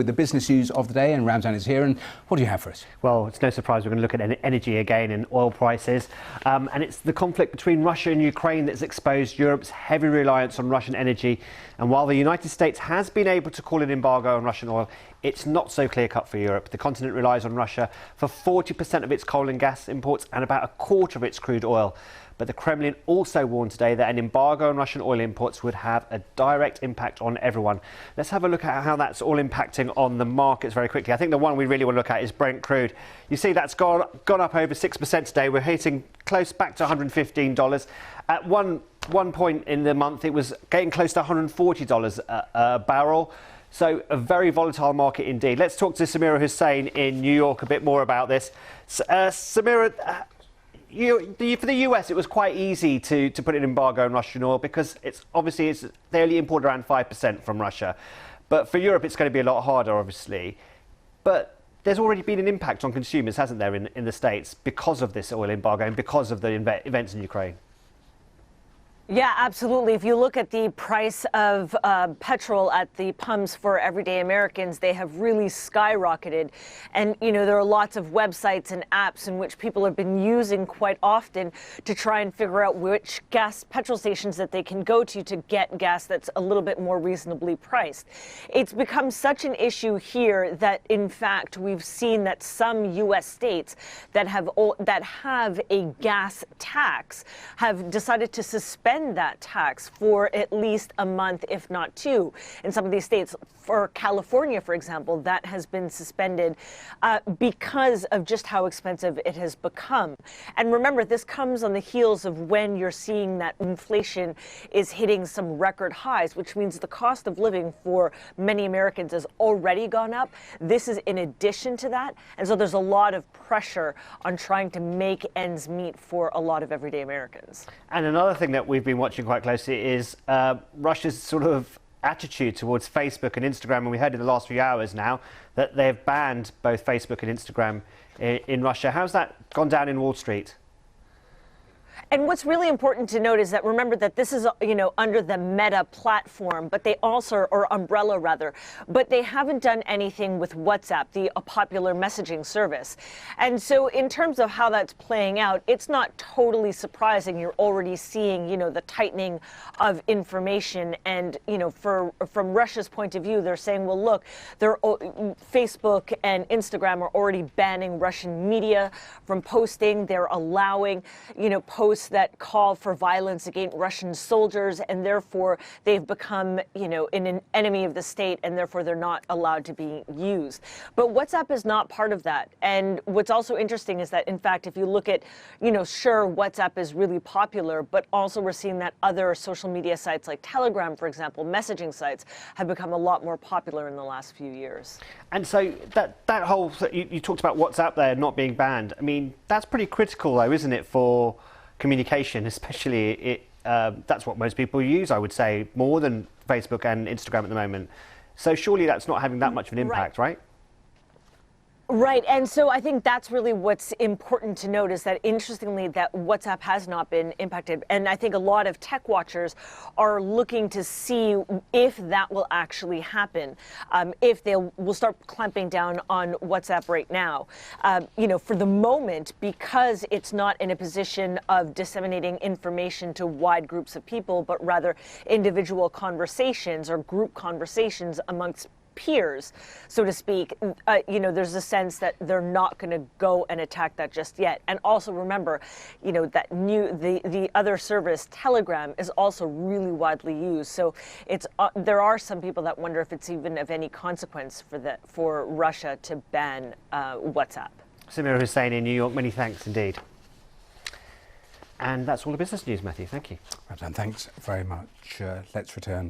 With the business news of the day, and Ramzan is here, and what do you have for us? Well, it's no surprise we're going to look at energy again and oil prices. And it's the conflict between Russia and Ukraine that's exposed Europe's heavy reliance on Russian energy. And while the United States has been able to call an embargo on Russian oil, it's not so clear-cut for Europe. The continent relies on Russia for 40% of its coal and gas imports and about a quarter of its crude oil. But the Kremlin also warned today that an embargo on Russian oil imports would have a direct impact on everyone. Let's have a look at how that's all impacting on the markets very quickly. I think the one we really want to look at is Brent crude. You see that's gone up over 6% today. We're hitting close back to $115. At one point in the month, it was getting close to $140 a barrel. So a very volatile market indeed. Let's talk to Samira Hussain in New York a bit more about this. Samira, for the US, it was quite easy to put an embargo on Russian oil because they only import around 5% from Russia. But for Europe, it's going to be a lot harder, obviously. But there's already been an impact on consumers, hasn't there, in the States because of this oil embargo and because of the events in Ukraine? Yeah, absolutely. If you look at the price of petrol at the pumps for everyday Americans, they have really skyrocketed. And, you know, there are lots of websites and apps in which people have been using quite often to try and figure out which petrol stations that they can go to get gas that's a little bit more reasonably priced. It's become such an issue here that, in fact, we've seen that some U.S. states that have a gas tax have decided to suspend that tax for at least a month, if not two. In some of these states, for California, for example, that has been suspended because of just how expensive it has become. And remember, this comes on the heels of when you're seeing that inflation is hitting some record highs, which means the cost of living for many Americans has already gone up. This is in addition to that. And so there's a lot of pressure on trying to make ends meet for a lot of everyday Americans. And another thing that we've been watching quite closely is Russia's sort of attitude towards Facebook and Instagram. And we heard in the last few hours now that they've banned both Facebook and Instagram in Russia. How's that gone down in Wall Street? And what's really important to note is that remember that this is, under the Meta platform, but they also, or umbrella rather, but they haven't done anything with WhatsApp, a popular messaging service. And so in terms of how that's playing out, it's not totally surprising. You're already seeing, the tightening of information. And, from Russia's point of view, they're saying, well, look, Facebook and Instagram are already banning Russian media from posting. They're allowing, posts that call for violence against Russian soldiers, and therefore they've become, an enemy of the state, and therefore they're not allowed to be used. But WhatsApp is not part of that. And what's also interesting is that, in fact, if you look at, sure, WhatsApp is really popular, but also we're seeing that other social media sites like Telegram, for example, messaging sites, have become a lot more popular in the last few years. And so that whole, you talked about WhatsApp there not being banned. I mean, that's pretty critical though, isn't it, for communication, especially that's what most people use, I would say, more than Facebook and Instagram at the moment. So surely that's not having that much of an impact, right? Right. And so I think that's really what's important to note is that, interestingly, that WhatsApp has not been impacted. And I think a lot of tech watchers are looking to see if that will actually happen, if they will start clamping down on WhatsApp right now. For the moment, because it's not in a position of disseminating information to wide groups of people, but rather individual conversations or group conversations amongst peers, so to speak, there's a sense that they're not going to go and attack that just yet. And also remember, that the other service, Telegram, is also really widely used. So there are some people that wonder if it's even of any consequence for Russia to ban WhatsApp. Samira Hussain in New York, many thanks indeed. And that's all the business news, Matthew. Thank you. Ramzan, thanks very much. Let's return to